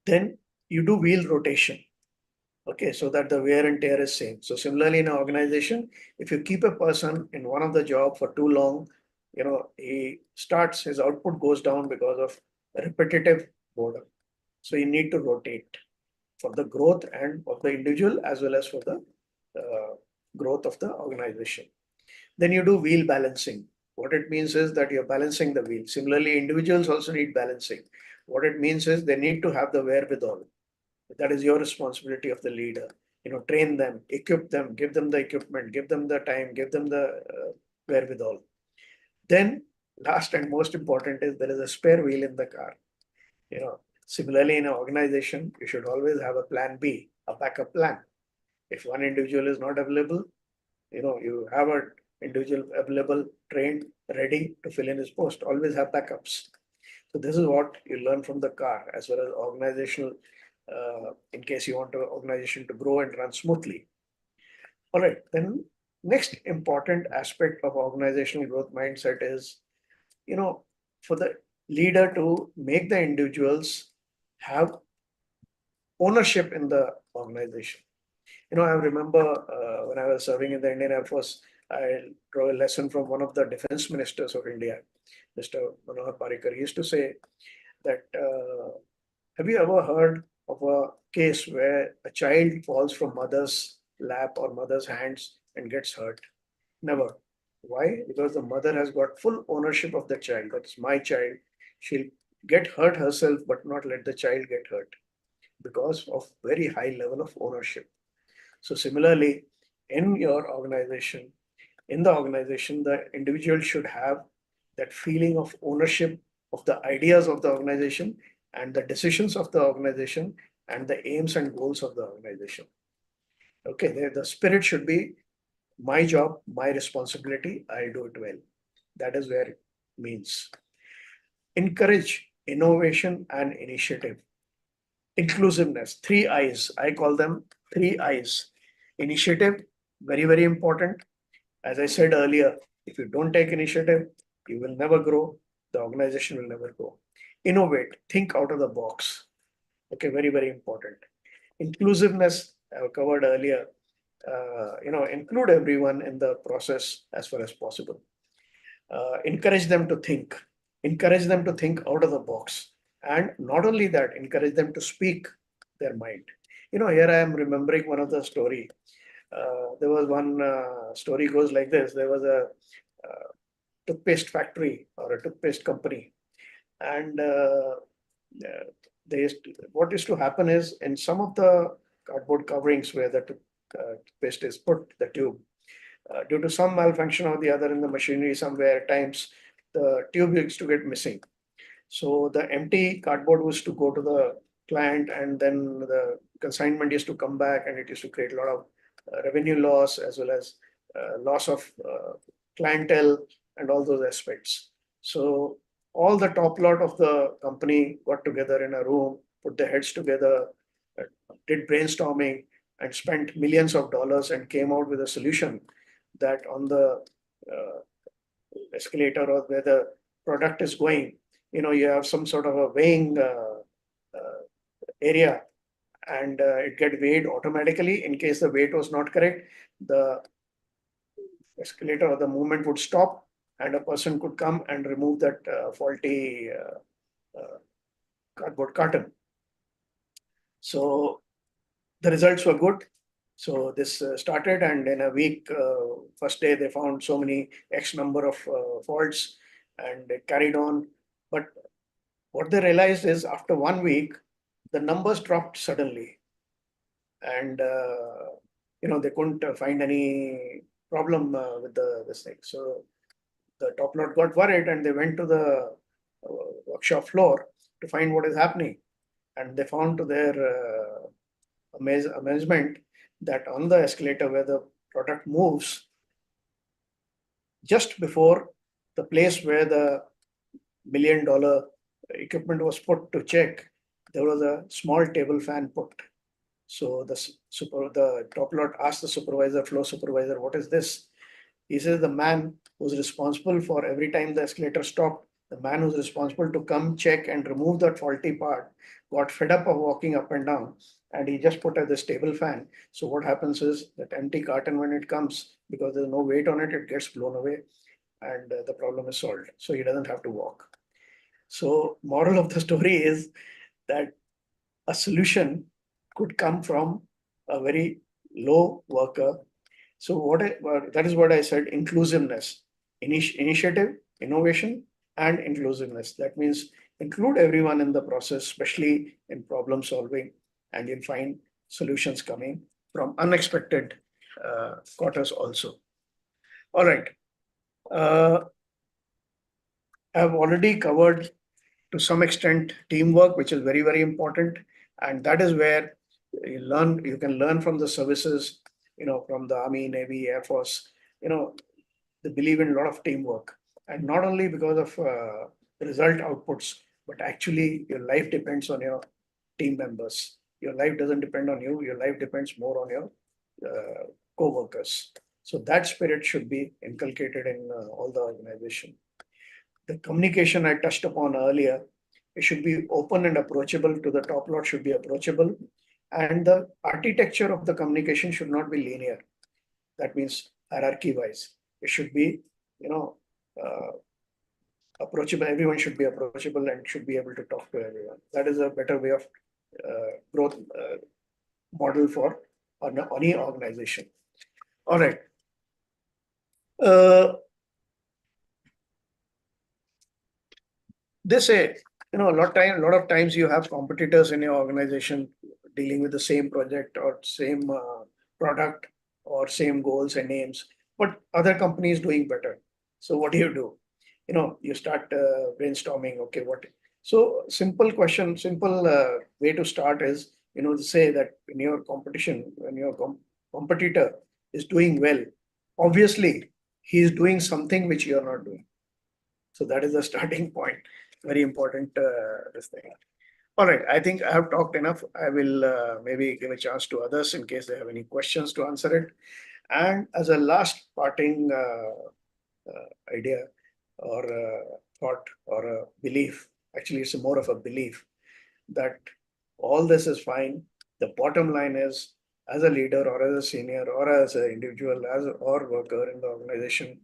Then you do wheel rotation. Okay, so that the wear and tear is same. So similarly in an organization, if you keep a person in one of the job for too long, he starts, his output goes down because of repetitive boredom. So you need to rotate for the growth and of the individual as well as for the growth of the organization. Then you do wheel balancing. What it means is that you're balancing the wheel. Similarly, individuals also need balancing. What it means is they need to have the wherewithal. That is your responsibility of the leader. Train them, equip them, give them the equipment, give them the time, give them the wherewithal. Then, last and most important is there is a spare wheel in the car. Similarly, in an organization, you should always have a plan B, a backup plan. If one individual is not available, you have an individual available, trained, ready to fill in his post. Always have backups. So this is what you learn from the car as well as organizational, in case you want the organization to grow and run smoothly. All right, then next important aspect of organizational growth mindset is, you know, for the leader to make the individuals have ownership in the organization. I remember when I was serving in the Indian Air Force, I drew a lesson from one of the defense ministers of India, Mr. Manohar Parikar. He used to say that, have you ever heard of a case where a child falls from mother's lap or mother's hands and gets hurt? Never. Why? Because the mother has got full ownership of the child. That's my child. She'll get hurt herself, but not let the child get hurt because of very high level of ownership. So similarly, in your organization, the individual should have that feeling of ownership of the ideas of the organization and the decisions of the organization and the aims and goals of the organization. Okay, the spirit should be my job, my responsibility, I'll do it well. That is where it means. Encourage innovation and initiative. Inclusiveness, three I's. I call them three I's. Initiative, very, very important. As I said earlier, if you don't take initiative, you will never grow. The organization will never grow. Innovate, think out of the box. Okay, very, very important. Inclusiveness, I covered earlier. Include everyone in the process as far as possible. Encourage them to think. Encourage them to think out of the box. And not only that, encourage them to speak their mind. Here I am remembering one of the story. There was one story goes like this. There was a toothpaste factory or a toothpaste company, and uh, what used to happen is in some of the cardboard coverings where the toothpaste is put, the tube, due to some malfunction or the other in the machinery somewhere, at times the tube used to get missing. So the empty cardboard was to go to the client, and then the consignment used to come back, and it used to create a lot of revenue loss as well as loss of clientele and all those aspects. So all the top lot of the company got together in a room, put their heads together, uh, did brainstorming, and spent millions of dollars and came out with a solution that on the uh, escalator or where the product is going, you have some sort of a weighing area, and it get weighed automatically. In case the weight was not correct, the escalator or the movement would stop, and a person could come and remove that faulty uh, cardboard carton. So the results were good. So this started, and in a week, first day they found so many X number of faults, and it carried on. But what they realized is after 1 week, the numbers dropped suddenly, and they couldn't find any problem with the this thing. So the top lot got worried, and they went to the workshop floor to find what is happening, and they found to their amazement that on the escalator where the product moves, just before the place where the $1 million equipment was put to check, there was a small table fan put. So the top lot asked the supervisor, floor supervisor, what is this? He says the man who's responsible for every time the escalator stopped, the man who's responsible to come check and remove that faulty part got fed up of walking up and down, and he just put at this table fan. So what happens is that empty carton, when it comes, because there's no weight on it, it gets blown away, and the problem is solved. So he doesn't have to walk. So moral of the story is that a solution could come from a very low worker. So that is what I said: inclusiveness, initiative, innovation, and inclusiveness. That means include everyone in the process, especially in problem solving, and you'll find solutions coming from unexpected quarters also. All right. Uh, I've already covered to some extent teamwork, which is very, very important. And that is where you can learn from the services, from the Army, Navy, Air Force. They believe in a lot of teamwork. And not only because of result outputs, but actually your life depends on your team members. Your life doesn't depend on you, your life depends more on your co-workers. So that spirit should be inculcated in all the organization. The communication I touched upon earlier, it should be open and approachable. To the top lot should be approachable, and the architecture of the communication should not be linear. That means hierarchy wise. It should be, you know, uh, approachable. Everyone should be approachable and should be able to talk to everyone. That is a better way of growth model for any organization. All right. Uh, they say, a lot of times you have competitors in your organization dealing with the same project or same product or same goals and aims, but other companies doing better. So what do? You start brainstorming. Okay, what? So simple way to start is, to say that in your competition, when your competitor is doing well, obviously he is doing something which you are not doing. So that is the starting point. Very important this thing. All right, I think I have talked enough. I will maybe give a chance to others in case they have any questions to answer it. And as a last parting idea or thought or a belief, actually it's more of a belief that all this is fine. The bottom line is, as a leader or as a senior or as an individual or worker in the organization,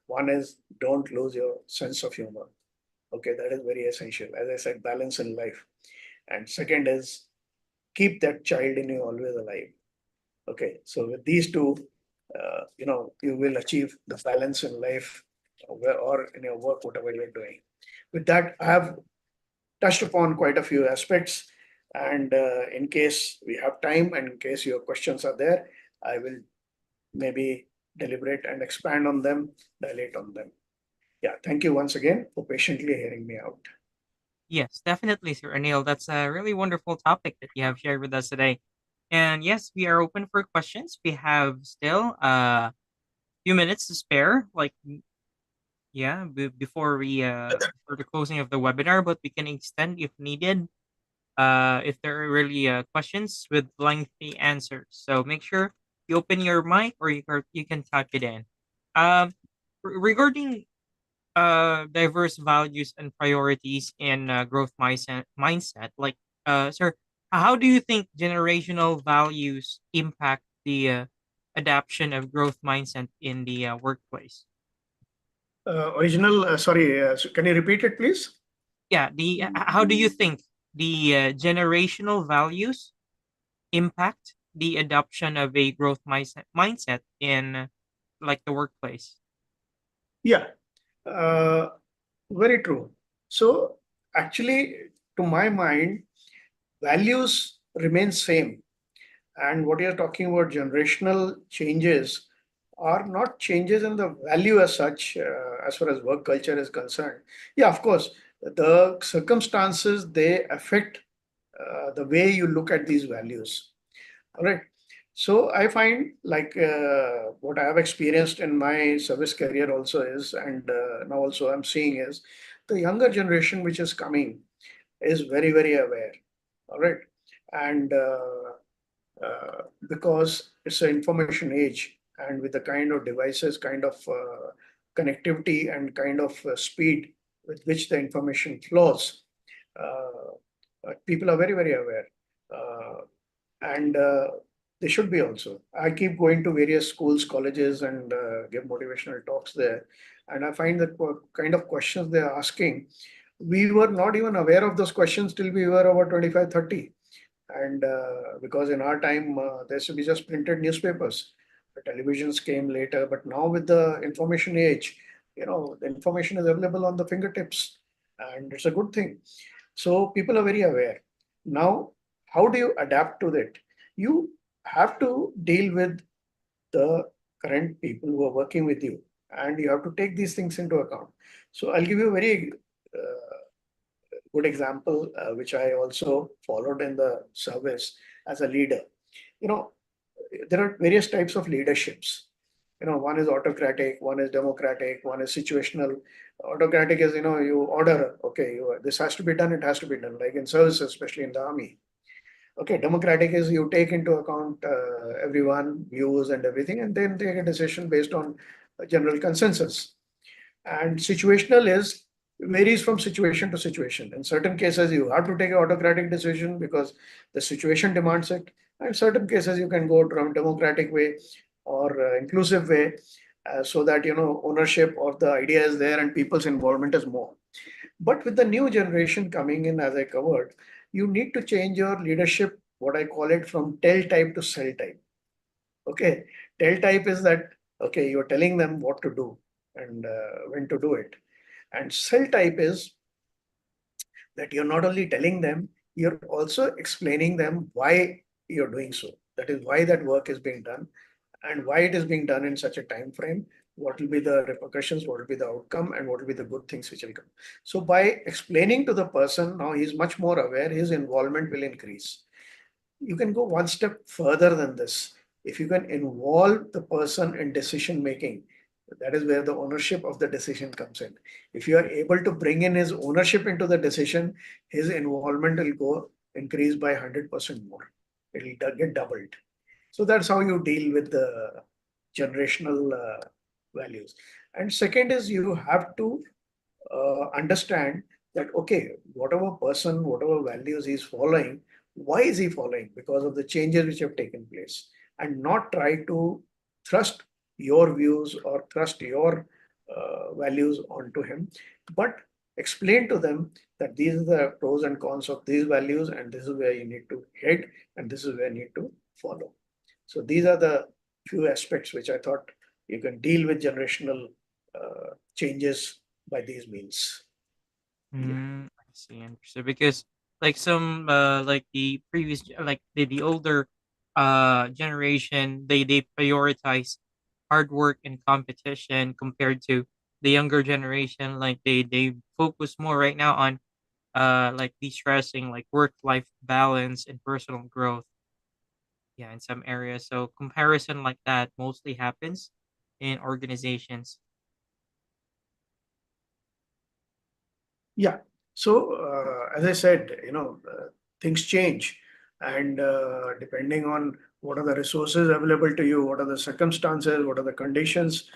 one is don't lose your sense of humor. Okay, that is very essential. As I said, balance in life. And second is keep that child in you always alive. Okay, so with these two, you will achieve the balance in life or in your work, whatever you're doing. With that, I have touched upon quite a few aspects. And in case we have time and in case your questions are there, I will maybe deliberate and expand on them, dilate on them. Yeah, thank you once again for patiently hearing me out. Yes, definitely, Sir Anil. That's a really wonderful topic that you have shared with us today. And yes, we are open for questions. We have still a few minutes to spare, like yeah, before we before the closing of the webinar, but we can extend if needed. If there are really questions with lengthy answers, so make sure you open your mic or you can type it in. Um, Regarding diverse values and priorities in growth mindset, like sir, how do you think generational values impact the adoption of growth mindset in the workplace? Sorry, can you repeat it, please? Yeah, the how do you think the generational values impact the adoption of a growth mindset in like the workplace? Yeah, uh, very true. So, actually, to my mind, values remain same. And what you're talking about, generational changes, are not changes in the value as such, as far as work culture is concerned. Yeah, of course, the circumstances they affect the way you look at these values. All right. So I find like what I have experienced in my service career also is, and now also I'm seeing is the younger generation which is coming is very, very aware. All right. And because it's an information age and with the kind of devices, kind of connectivity and kind of speed with which the information flows, people are very, very aware. And they should be also. I keep going to various schools, colleges, and give motivational talks there. And I find that kind of questions they're asking, we were not even aware of those questions till we were about 25, 30. And because in our time, there used to be just printed newspapers. The televisions came later, but now with the information age, the information is available on the fingertips, and it's a good thing. So people are very aware. Now, how do you adapt to that? You have to deal with the current people who are working with you, and you have to take these things into account. So I'll give you a very good example, which I also followed in the service as a leader. You know, there are various types of leaderships. One is autocratic, one is democratic, one is situational. Autocratic is, you order, okay, this has to be done, it has to be done, like in services, especially in the army. Okay, democratic is you take into account everyone, views and everything, and then take a decision based on a general consensus. And situational is varies from situation to situation. In certain cases, you have to take an autocratic decision because the situation demands it. And in certain cases, you can go from democratic way or inclusive way, so that ownership of the idea is there and people's involvement is more. But with the new generation coming in, as I covered, you need to change your leadership, what I call it, from tell type to sell type. Okay, tell type is that okay, you're telling them what to do and when to do it. And cell type is that you're not only telling them, you're also explaining them why you're doing so. That is why that work is being done and why it is being done in such a time frame. What will be the repercussions, what will be the outcome, and what will be the good things which will come. So by explaining to the person, now he's much more aware, his involvement will increase. You can go one step further than this. If you can involve the person in decision making, that is where the ownership of the decision comes in. If you are able to bring in his ownership into the decision, his involvement will go increase by 100% more. It will get doubled. So that's how you deal with the generational values. And second is you have to understand that okay, whatever person, whatever values he's following, why is he following? Because of the changes which have taken place, and not try to thrust your views or thrust your values onto him, but explain to them that these are the pros and cons of these values, and this is where you need to head, and this is where you need to follow. So these are the few aspects which I thought you can deal with generational changes by these means. Yeah. I see, understood. Because like some like the previous like the older generation, they prioritize hard work and competition compared to the younger generation. Like they focus more right now on like de-stressing, like work life balance and personal growth. Yeah, in some areas. So comparison like that mostly happens in organizations. Yeah. So, as I said, things change, and depending on what are the resources available to you, what are the circumstances, what are the conditions,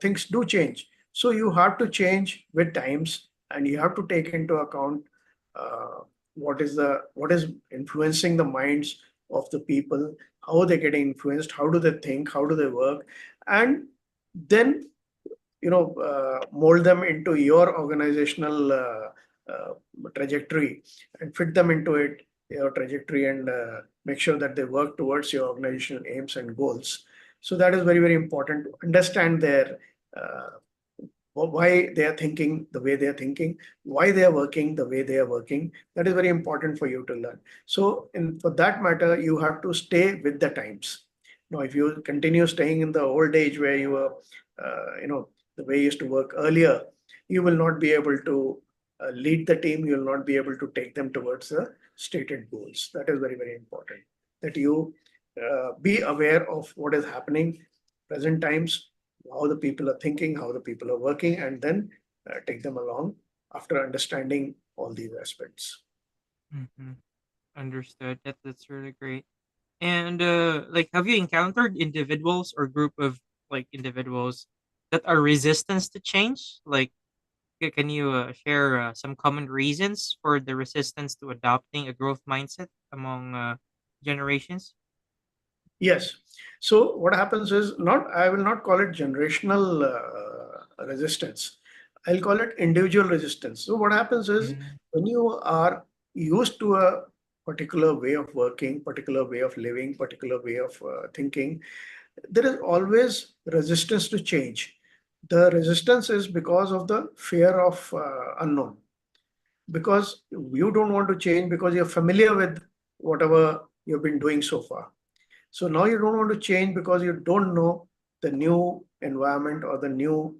things do change. So you have to change with times, and you have to take into account uh, what is influencing the minds of the people, how they're getting influenced, how do they think, how do they work, and then mold them into your organizational uh, trajectory and fit them into your trajectory, and make sure that they work towards your organizational aims and goals. So that is very, very important to understand their uh, why they are thinking the way they are thinking, why they are working the way they are working. That is very important for you to learn. So, for that matter, you have to stay with the times. Now, if you continue staying in the old age where you were, the way you used to work earlier, you will not be able to lead the team. You will not be able to take them towards the stated goals. That is very, very important. That you be aware of what is happening present times, how the people are thinking, how the people are working, and then take them along after understanding all these aspects. Hmm. Understood. That's really great. And like, have you encountered individuals or group of like individuals that are resistant to change? Like, can you share some common reasons for the resistance to adopting a growth mindset among generations? Yes. So what happens is, not I will not call it generational resistance. I'll call it individual resistance. So what happens is, Mm, when you are used to a particular way of working, particular way of living, particular way of thinking, there is always resistance to change. The resistance is because of the fear of unknown, because you don't want to change because you're familiar with whatever you've been doing so far. So now you don't want to change because you don't know the new environment or the new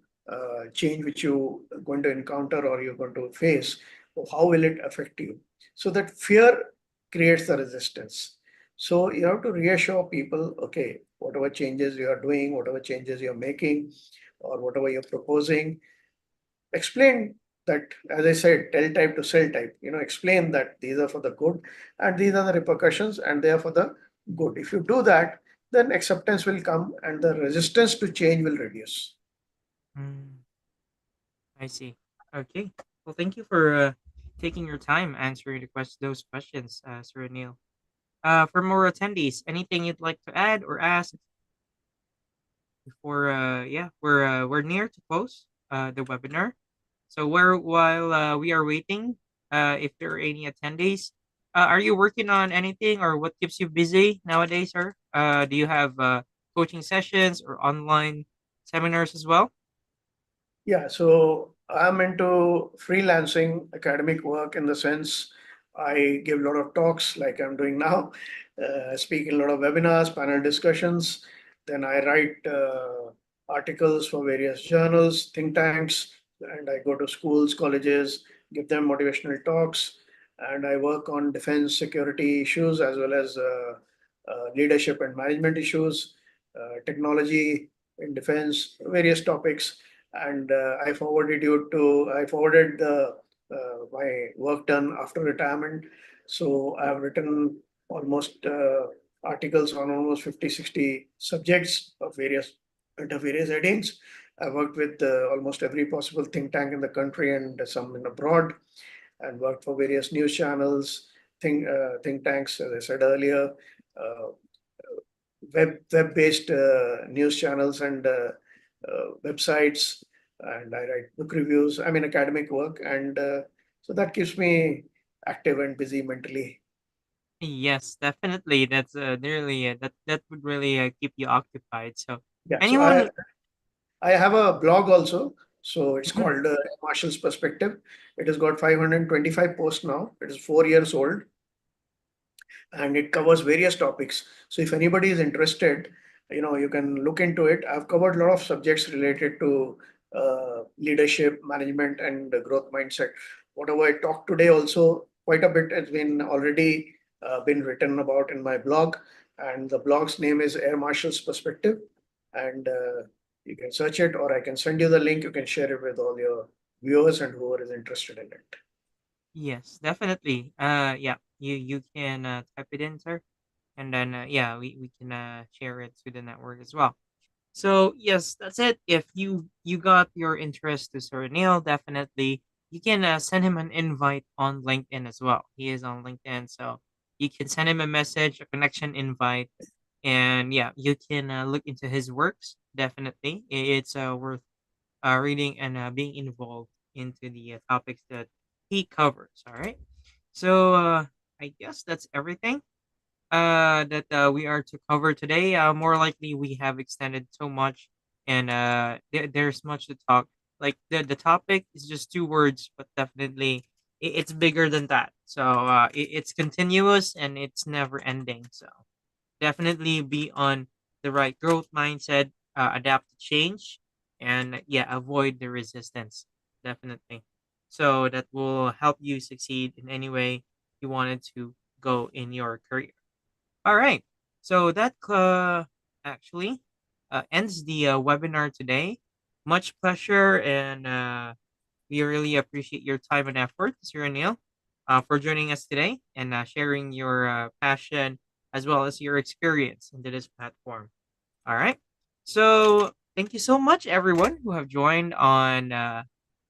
change which you are going to encounter or you're going to face. How will it affect you? So that fear creates the resistance. So you have to reassure people, okay, whatever changes you are doing, whatever changes you're making, or whatever you're proposing, explain that, as I said, tell type to cell type, explain that these are for the good and these are the repercussions and they are for the good. If you do that, then acceptance will come and the resistance to change will reduce. mm, I see. Okay. Well, thank you for taking your time answering those questions, Sir Neil. For more attendees, anything you'd like to add or ask before? Yeah, we're near to close the webinar. So while we are waiting, if there are any attendees, are you working on anything or what keeps you busy nowadays, sir? Do you have coaching sessions or online seminars as well? Yeah, so I'm into freelancing academic work, in the sense I give a lot of talks like I'm doing now, speak in a lot of webinars, panel discussions. Then I write articles for various journals, think tanks, and I go to schools, colleges, give them motivational talks. And I work on defense security issues as well as leadership and management issues, technology in defense, various topics. And I forwarded my work done after retirement. So I have written almost articles on almost 50, 60 subjects of various under various headings. I worked with almost every possible think tank in the country and some in abroad, and worked for various news channels, think tanks, as I said earlier, uh, web based news channels and websites. and I write book reviews. I mean, academic work, and so that keeps me active and busy mentally. Yes, definitely. That's really that would really keep you occupied. So Yeah. So anyone, I have a blog also. So it's Mhm. called Marshall's Perspective. It has got 525 posts now. It is 4 years old, and it covers various topics. So if anybody is interested, you can look into it. I've covered a lot of subjects related to leadership, management, and growth mindset. Whatever I talked today, also quite a bit has been already been written about in my blog, and the blog's name is Air Marshal's Perspective, and you can search it, or I can send you the link. You can share it with all your viewers and whoever is interested in it. yes, definitely. Yeah, you can type it in, sir, and then yeah, we can share it to the network as well. So yes, that's it. If you got your interest to Sir Neil, definitely you can send him an invite on LinkedIn as well. He is on LinkedIn, so you can send him a message, a connection invite, and yeah, you can look into his works. Definitely, it's worth reading and being involved into the topics that he covers. All right, so I guess that's everything that we are to cover today. More likely, we have extended so much, and there's much to talk. Like the topic is just two words, but definitely it's bigger than that. So it's continuous and it's never ending. So definitely be on the right growth mindset, adapt to change, and yeah, avoid the resistance. Definitely. So that will help you succeed in any way you wanted to go in your career. All right. So that actually ends the webinar today. Much pleasure, and we really appreciate your time and effort, Sir Neil, for joining us today and sharing your passion as well as your experience into this platform. All right. So thank you so much, everyone who have joined on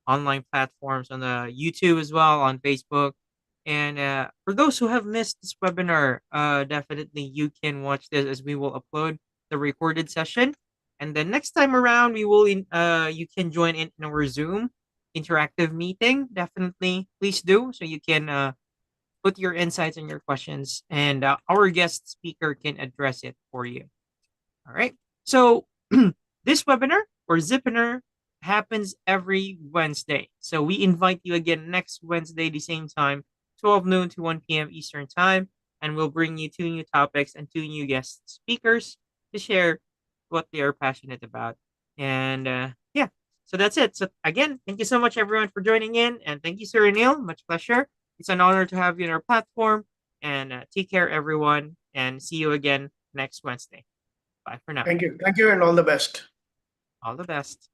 online platforms, on the YouTube as well, on Facebook. And for those who have missed this webinar, definitely you can watch this as we will upload the recorded session. And then next time around, you can join in our Zoom interactive meeting. Definitely, please do so you can put your insights and your questions, and our guest speaker can address it for you. All right. So this webinar or Zipinar happens every Wednesday. So we invite you again next Wednesday, the same time, 12 noon to 1 p.m. Eastern Time. And we'll bring you two new topics and two new guest speakers to share what they are passionate about. And yeah, so that's it. So again, thank you so much, everyone, for joining in. And thank you, Sir Neil. Much pleasure. It's an honor to have you on our platform. And take care, everyone. And see you again next Wednesday. Bye for now. Thank you, and all the best. All the best.